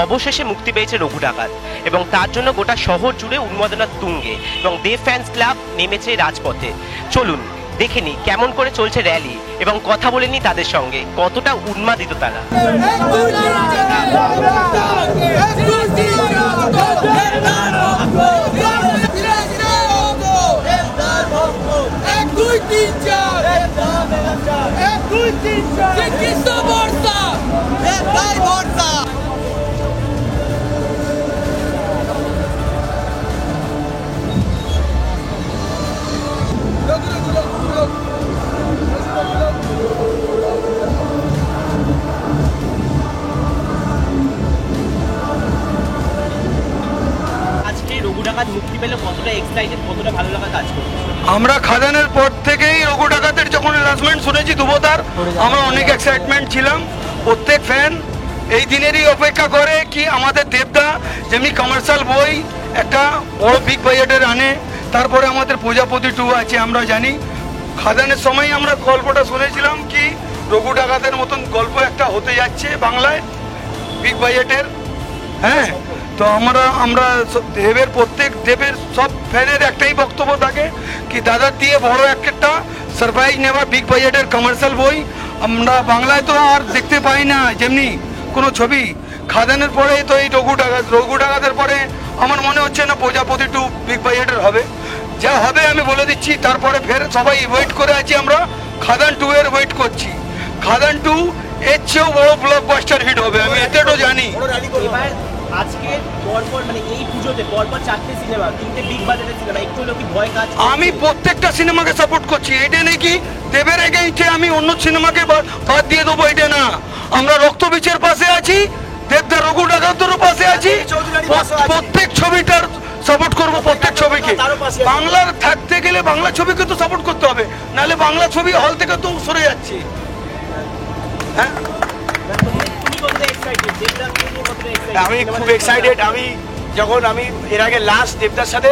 অবশেষে মুক্তি পেয়েছে রঘু ডাকাত এবং তার জন্য গোটা শহর জুড়ে উন্মাদনার তুঙ্গে এবং দেব ফ্যান্স ক্লাব নেমেছে রাজপথে। চলুন দেখে নি কেমন করে চলছে র্যালি এবং কথা বলে নি তাদের সঙ্গে, কতটা উন্মাদিত তারা। মুক্তি পেলে কতটা এক্সাইটেড, কতটা ভালো লাগা কাজ করছে? আমরা খাদানের পর থেকেই রঘু ডাকাতের যখন অ্যানাউন্সমেন্ট শুনেছি দুবোতার, আমরা অনেক এক্সাইটমেন্ট ছিলাম। প্রত্যেক ফ্যান এই দিনেরই অপেক্ষা করে কি আমাদের দেবদা যেমনি কমার্শিয়াল বই একটা বড় বিগ বাজেটের আনে, তারপরে আমাদের প্রজাপতি 2 আছে। আমরা জানি খাদানের সময় আমরা গল্পটা শুনেছিলাম কি রঘু ডাকাতের মতন গল্প একটা হতে যাচ্ছে বাংলায় বিগ বাজেটের। হ্যাঁ, তো আমরা দেবের দেবের সব ফ্যানের একটাই বক্তব্য থাকে কি দাদার দিয়ে বড় একটা সারপ্রাইজ নেওয়া বিগ বাজেটের কমার্শিয়াল বই আমরা বাংলায় তো আর দেখতে পাই না যেমনি কোনো ছবি। খাদানের পরে তো এই রঘু ডাকাতের পরে আমার মনে হচ্ছে না প্রজাপতি 2 বিগ বাজেটের হবে। যা হবে আমি বলে দিচ্ছি, তারপরে ফের সবাই ওয়েট করে আছি, আমরা খাদান 2 এর ওয়েট করছি। খাদান 2 এর চেয়েও বড় ব্লকবাস্টার হিট হবে, আমি এতটাও জানি। আজকে পরপর মানে এই পুজোতে পরপর 4টে সিনেমা, 3টে বিগ বাজেটের সিনেমা, একটু হলেও কি ভয় কাজ? আমি প্রত্যেকটা সিনেমাকে সাপোর্ট করছি, এটা নাকি দেবের এগেইনস্টে আমি অন্য সিনেমাকে বাদ দিয়ে দেবো, এটা না। আমরা রক্তবীজের পাশে আছি, দেবদার রঘু ডাকাতেরও পাশে আছি, প্রত্যেক ছবিটার সাপোর্ট করবো, প্রত্যেক ছবিকে। বাংলার থাকতে গেলে বাংলা ছবিকে তো সাপোর্ট করতে হবে, নাহলে বাংলা ছবি হল থেকে তো সরে যাচ্ছে। হ্যাঁ, আমি খুব এক্সাইটেড। আমি এর আগে লাস্ট দেবদার সাথে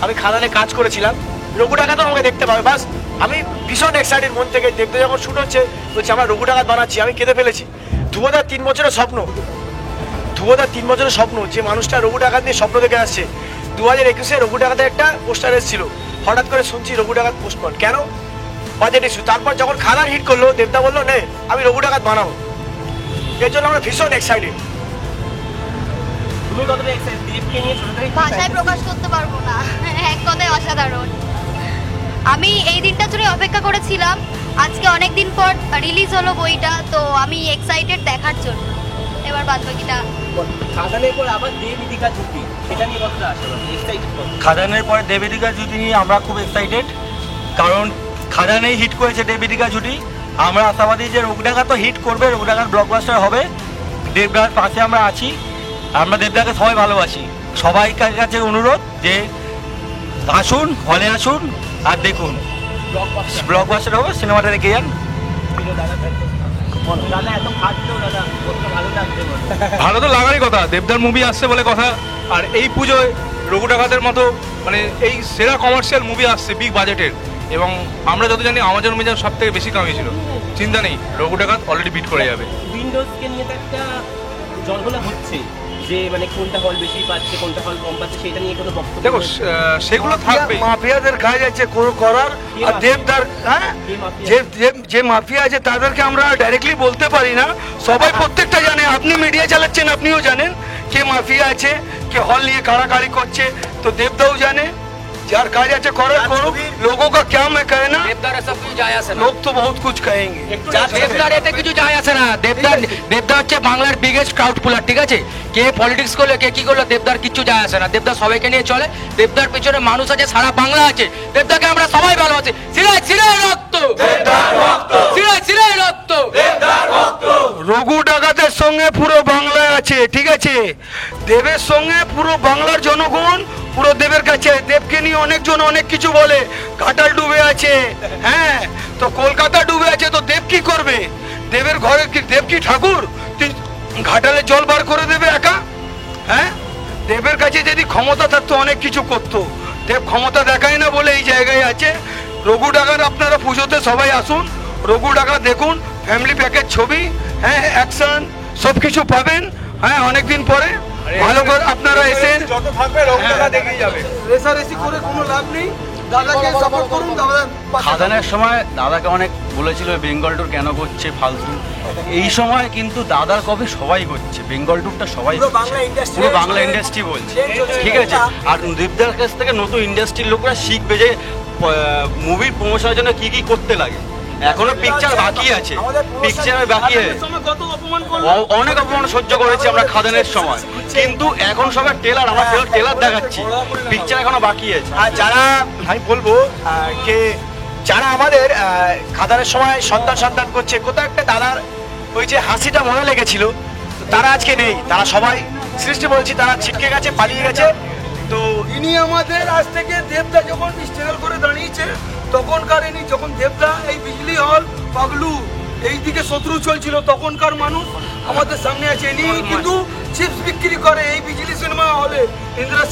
আমি খাদানে কাজ করেছিলাম, রঘু ডাকাত আমাকে দেখতে পাবে, বাস আমি ভীষণ এক্সাইটেড মন থেকে। দেবদা যখন শুট হচ্ছে বলছি আমরা রঘু ডাকাত বানাচ্ছি, আমি কেঁদে ফেলেছি। ধ্রুবদার 3 বছরের স্বপ্ন, যে মানুষটা রঘু ডাকাত নিয়ে স্বপ্ন দেখে আসছে। 2021-এ রঘু ডাকাতের একটা পোস্টার এসেছিল, হঠাৎ করে শুনছি রঘু ডাকাত পোস্টপন, কেন? Budget issue. তারপর যখন খাদান হিট করলো, দেবদা বললো নে আমি রঘু ডাকাত বানাবো, এর জন্য আমরা ভীষণ এক্সাইটেড। ভাষায় প্রকাশ করতে পারবো না, এক কথায় অসাধারণ। আমি এই দিনটা জুড়ে অপেক্ষা করেছিলাম, আজকে অনেক দিন পর রিলিজ হলো বইটা, তো আমি এক্সাইটেড দেখার জন্য। এবার বাদ বাকিটা খাদানের পর আবার দেবিদিকা জুটি, সেটা নিয়ে কতটা আশাবাদী, এক্সাইটেড? খাদানের পরে দেবিদিকা জুটি নিয়ে আমরা খুব এক্সাইটেড, কারণ খাদানেই হিট করেছে দেবিদিকা জুটি। আমরা আশাবাদী যে রঘু ডাকাত তো হিট করবে, রঘু ডাকাত ব্লকবাস্টার হবে। দেবদার পাশে আমরা আছি, আমরা দেবদাকে সবাই ভালোবাসি। সবাইকার কাছে অনুরোধ যে আসুন, হলে আসুন আর দেখুন, ব্লকবাস্টার হবে, সিনেমাটা দেখে যান। ভালো তো লাগারই কথা, দেবদার মুভি আসছে বলে কথা। আর এই পুজোয় রঘু ডাকাতের মতো মানে এই সেরা কমার্শিয়াল মুভি আসছে বিগ বাজেটের, এবং আমরা যত জানি আমাজন মিজান সব থেকে বেশি কামিয়েছিল। চিন্তা নেই, রঘু ডাকাত অলরেডি বিট করে যাবে। উইন্ডোজকে নিয়ে তো একটা জলঘোলা হচ্ছে যে মানে কোনটা হল বেশি পাচ্ছে, কোনটা হল কম পাচ্ছে, সেটা নিয়ে কোনো বক্তব্য? দেখো সেগুলো থাকবে, মাফিয়াদের কাজ আছে করার। আর দেবদার যে মাফিয়া আছে তাদেরকে আমরা ডাইরেক্টলি বলতে পারি না, সবাই প্রত্যেকটা জানে। আপনি মিডিয়া চালাচ্ছেন, আপনিও জানেন কে মাফিয়া আছে, কে হল নিয়ে কাড়াকাড়ি করছে, তো দেবদাও জানে। যার কাজ আছে করুক, लोगों का क्या मैं कहना, দেবদার সব কিছু যায় আসে না, लोग तो बहुत कुछ कहेंगे। দেবদার এতে কিছু যায় আসে না। দেবদার হচ্ছে বাংলার বিগেস্ট ক্রাউড পুলার, ঠিক আছে? কে পলিটিক্স করলে কে কি করলো, দেবদার কিচ্ছু যায় আসে না। দেবদার সবাইকে নিয়ে চলে, দেবদার পেছনে মানুষ আছে, সারা বাংলা আছে। দেবদাকে আমরা সবাই ভালোবাসি। সিরায় সিরায় রক্ত, সিরায় সিরায় রক্ত। রঘু ডাকাতের সঙ্গে পুরো বাংলায় আছে, ঠিক আছে? দেবের সঙ্গে পুরো বাংলার জনগণ পুরো দেবের কাছে। দেবকে নিয়ে অনেকজন অনেক কিছু বলে, ঘাটাল ডুবে আছে, হ্যাঁ, তো কলকাতা ডুবে আছে, তো দেব কি করবে? দেবের ঘরে কি দেব কি ঠাকুর ঘাটালে জল বার করে দেবে একা? হ্যাঁ, দেবের কাছে যদি ক্ষমতা থাকতো অনেক কিছু করতো। দেব ক্ষমতা দেখায় না বলে এই জায়গায় আছে। রঘু ডাকাত আপনারা পুজোতে সবাই আসুন, রঘু ডাকাত দেখুন, ফ্যামিলি প্যাকেজ ছবি, হ্যাঁ, অ্যাকশন সব কিছু পাবেন। হ্যাঁ অনেকদিন পরে ভালো করে আপনারা এসেন। যত থাকবে রোগ টাকা দেখেই যাবে। রেসারেসি করে কোনো লাভ নেই, দাদাকে সাপোর্ট করুন। দাদা খাদানের সময় দাদাকে অনেক বলেছিল বেঙ্গল ট্যুর কেন করছে ফালতু, এই সময় কিন্তু দাদার কবে সবাই করছে, বেঙ্গল ট্যুরটা সবাই করছে, পুরো বাংলা ইন্ডাস্ট্রি বলছে, ঠিক আছে। আর দেবদার কাছ থেকে নতুন ইন্ডাস্ট্রির লোকরা শিখবে যে মুভির প্রমোশনের জন্য কি কি করতে লাগে। এখনো পিকচার বাকি আছে, পিকচার বাকি আছে, অনেক অপমান সহ্য করেছি আমরা খাদানের সময়, কিন্তু এখন সবার টেলার, আমরা টেলার দেখাচ্ছি, পিকচার এখনো বাকি আছে। আর যারা আমি বলবো যে যারা আমাদের খাদানের সময় সন্তান করছে, কোথাও একটা দাদার ওই যে হাসিটা মনে লেগেছিল, তো তারা আজকে নেই, তারা সবাই সৃষ্টি বলছি তারা ছিটকে গেছে, পালিয়ে গেছে। তো ইনি আমাদের আজ থেকে দেবদা যখন স্ট্রাগল করে দাঁড়িয়েছে তখনকার ইনি, যখন দেবদা এই বিজলি হল পাগলু এইদিকে শত্রু চলছিল তখনকার মানুষ আমাদের সামনে আছে। ইনি কিন্তু চিপস বিক্রি করে এই বিজলি সিনেমা হলে, ইন্দ্রা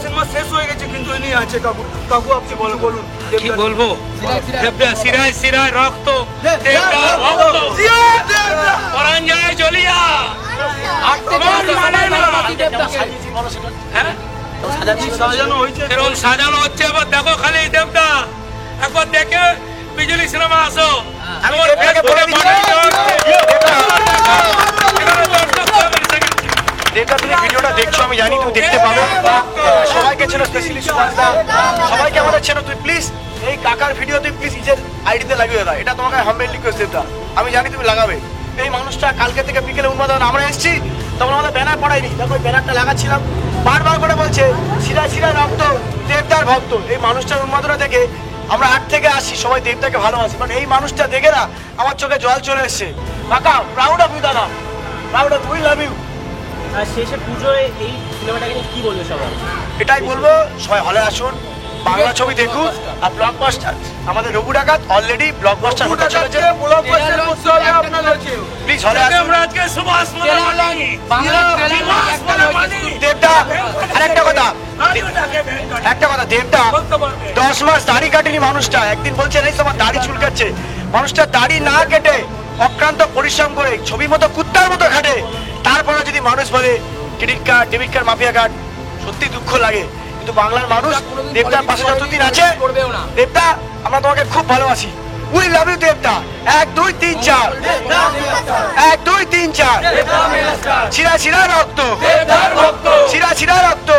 সিনেমা শেষ হয়ে গেছে কিন্তু ইনি আছে। কাকু আপনি বলুন কি বলবো, দেবদা সিরায় সিরায় রক্ত, দেবদা ভক্ত, পরাঞ্জয় জ্বলিয়া সাজানো হয়েছে, এরকম সাজানো হচ্ছে। এবার দেখো খালি দেবদা, একবার দেখে বিজলি সিনেমা আসো। দেবদা তুমি ভিডিওটা দেখছো, আমি জানি তুমি দেখতে পাবে, সবাইকে চেনো, স্পেশালি সুভাষদা, সবাইকে আমাদের চেনো। তুই প্লিজ এই কাকার ভিডিও তুই প্লিজ নিজের আইডিতে লাগিয়ে দাও, এটা তোমাকে হাম্বেল রিকোয়েস্ট দেবদা, আমি জানি তুমি লাগাবে। এই মানুষটা কালকে থেকে বিকেলে উন্মাদন, আমরা এসেছি তখন আমাদের ব্যানার পড়াইনি, দেখো ওই ব্যানারটা লাগাচ্ছিলাম, বারবার করে বলছে শিরায় শিরায় রক্ত, দেবদার ভক্ত। এই মানুষটার উন্মাদনা থেকে আমরা আট থেকে আসি, সবাই দেবদাকে ভালোবাসি, বাট এই মানুষটা দেখে না আমার চোখে জল চলে এসছে। কাকা প্রাউড অফ ইউ দাদা, proud of we love you. আর শেষে পুজোয় এই সিনেমাটাকে নিয়ে কি বলবে সবাই? এটাই বলবো, সবাই হলে আসুন, বাংলা ছবি দেখুন। আর ব্লকবাস্টার আমাদের রঘু ডাকাত অলরেডি ব্লকবাস্টার হতে চলেছে, প্লিজ হলে আসুন। আমরা আজকে সুভাষ মানি দেবদা আরেকটা কথা, দেবদা 10 মাস দাড়ি কাটেনি মানুষটা, একদিন বলছে এই তোমার দাড়ি চুলকাচ্ছে, মানুষটা দাড়ি না কেটে অক্লান্ত পরিশ্রম করে ছবি মতো কুত্তার মতো খাটে, তারপরে যদি মানুষ বলে credit card debit card mafia card, সত্যি দুঃখ লাগে। কিন্তু বাংলার মানুষ দেবদার পাশে যতদিন আছে, দেবদা আমরা তোমাকে খুব ভালোবাসি, উই লাভ ইউ দেবদা। 1 2 3 4, 1 2 3 4, শিরা শিরা রক্ত, শিরা শিরা রক্ত।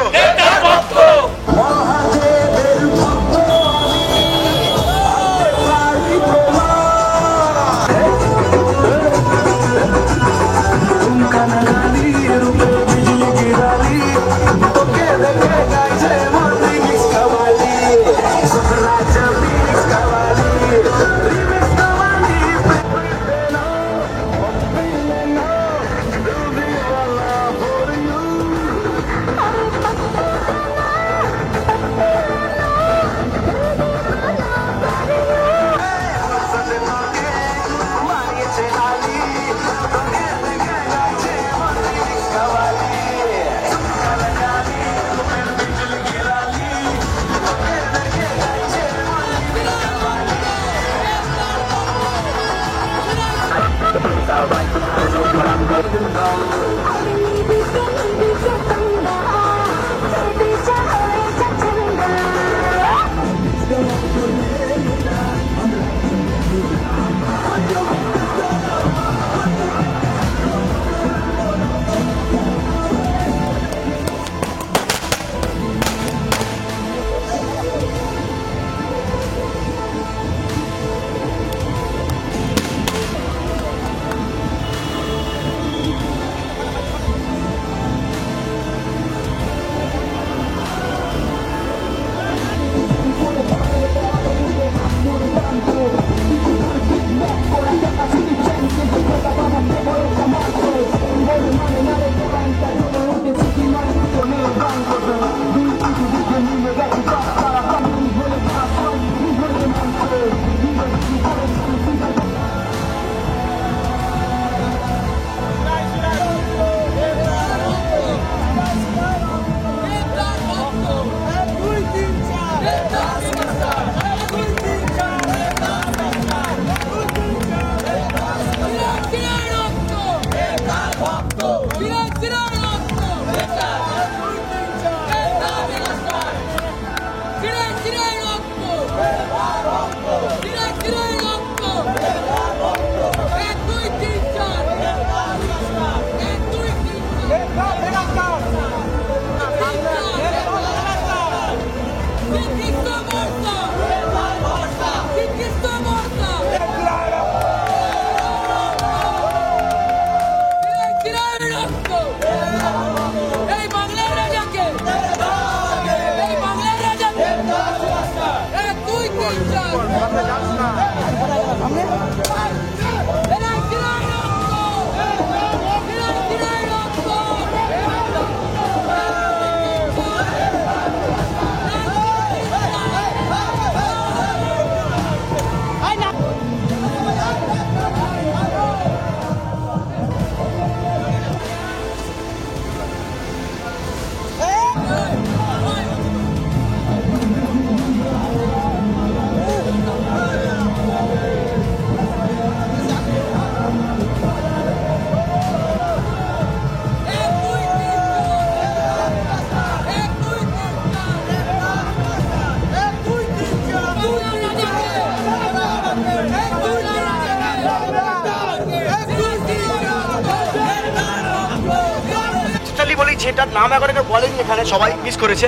বলি যেটার নাম এখন কেউ বলেনি, এখানে সবাই মিস করেছে।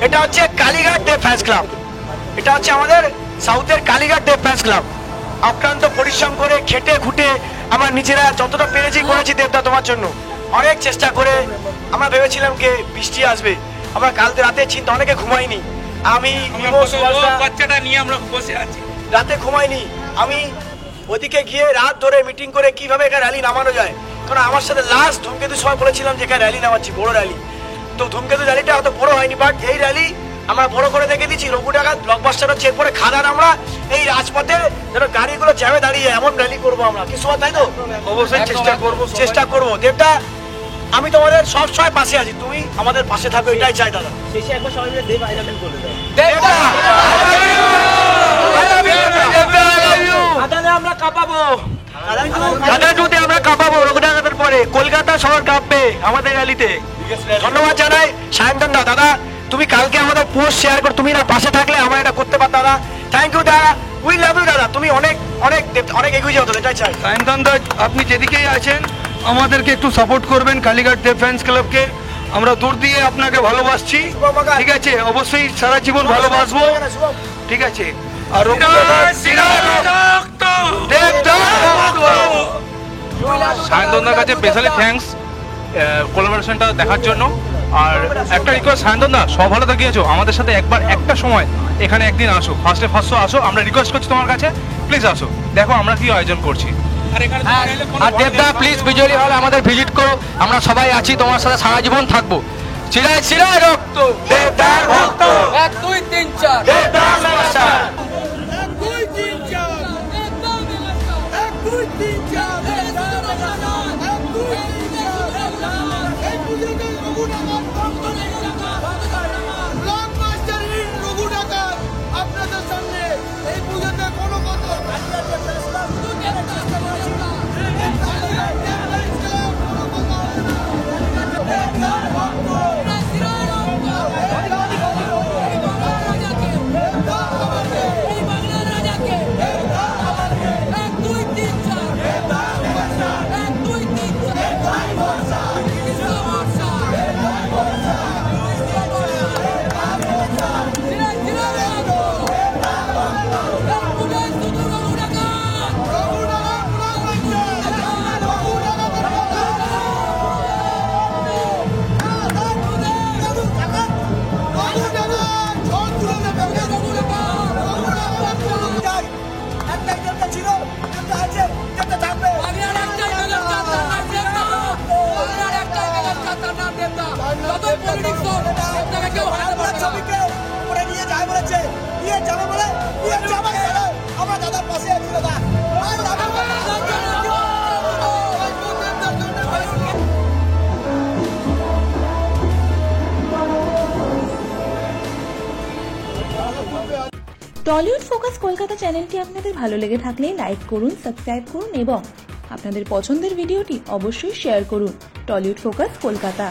এটা হচ্ছে কালীঘাট দেব ফ্যান্স ক্লাব। এটা হচ্ছে আমাদের সাউথের কালীঘাট দেব ফ্যান্স ক্লাব। অক্লান্ত পরিশ্রম করে খেটে খুঁটে আমরা নিজেরা যতটা পেরেছি করেছি দেবদা তোমার জন্য। অনেক চেষ্টা করে আমরা ভেবেছিলাম যে বৃষ্টি আসবে, আমরা কাল রাতে চিন্তা অনেকে ঘুমাইনি। আমি বাচ্চাটা নিয়ে আমরা বসে আছি, রাতে ঘুমাইনি। আমি ওদিকে গিয়ে রাত ধরে মিটিং করে কিভাবে এখানে র্যালি নামানো যায়, কারণ আমার সাথে লাস্ট ধূমকেতু সময় বলেছিলাম যে এখানে র্যালি নামাচ্ছি, বড় র্যালি। তো ধূমকেতু র্যালিটা অত বড় হয়নি, বাট এই র্যালি আমরা বড় করে দেখে দিচ্ছি। রঘুডাঙ্গার ব্লকবাস্টার হচ্ছে, এরপরে খাদান আমরা এই রাজপথে যেন গাড়িগুলো জ্যামে দাঁড়িয়ে এমন র্যালি করবো আমরা, কি সময়, তাই তো? অবশ্যই চেষ্টা করবো। দেবদা আমি তোমাদের সব সময় পাশে আছি, তুমি আমাদের পাশে থাকো, এটাই চাই দাদা। শেষে একবার সবাই মিলে দেব আই লাভ ইউ বলে দাও। দেবদা আমরা কাঁপাবো, খাদানটুতে আমরা কাঁপাবো, রঘুডাঙ্গার পরে কলকাতা শহর কাঁপবে আমাদের র্যালিতে। ধন্যবাদ জানাই সায়ন্তন দা। দাদা তুমি কালকে আমাদের পোস্ট শেয়ার করো, তুমি না পাশে থাকলে আমরা এটা করতে পারতাম দাদা। থ্যাংক ইউ দাদা, উই লাভ ইউ দাদা। তুমি অনেক অনেক অনেক এগিয়ে যাও, এটাই চাই। সায়ন্তন দা আপনি যেদিকেই আছেন আমাদেরকে একটু সাপোর্ট করবেন, কালীঘাট দেব ফ্যান্স ক্লাবকে। আমরা দূর দিয়ে আপনাকে ভালোবাসছি, ঠিক আছে? অবশ্যই সারা জীবন ভালোবাসবো, ঠিক আছে? আর সায়ন্তনদার কাছে স্পেশালি থ্যাঙ্কস কোলাবোরেশনটা দেখার জন্য। আর একটা রিকোয়েস্ট, সায়ন্তনদা সব ভালো থাকিয়েছো, আমাদের সাথে একবার একটা সময় এখানে একদিন আসো, ফার্স্টে আসো, আমরা রিকোয়েস্ট করছি তোমার কাছে, প্লিজ আসো, দেখো আমরা কি আয়োজন করছি। আর দেবদা প্লিজ বিজয়ী হলে আমাদের ভিজিট করো, আমরা সবাই আছি তোমার সাথে, সারা জীবন থাকবো। চিরায় চিরায় রক্ত দেবদার ভক্ত, 1 2 3 4 দেবদার মাস্টার। আপনাদের সামনে এই পুজোতে কোনো কথা টলিউড ফোকাস কলকাতা চ্যানেলটি আপনাদের ভালো লেগে থাকলে লাইক করুন, সাবস্ক্রাইব করুন এবং আপনাদের পছন্দের ভিডিওটি অবশ্যই শেয়ার করুন। Tollywood focus Kolkata.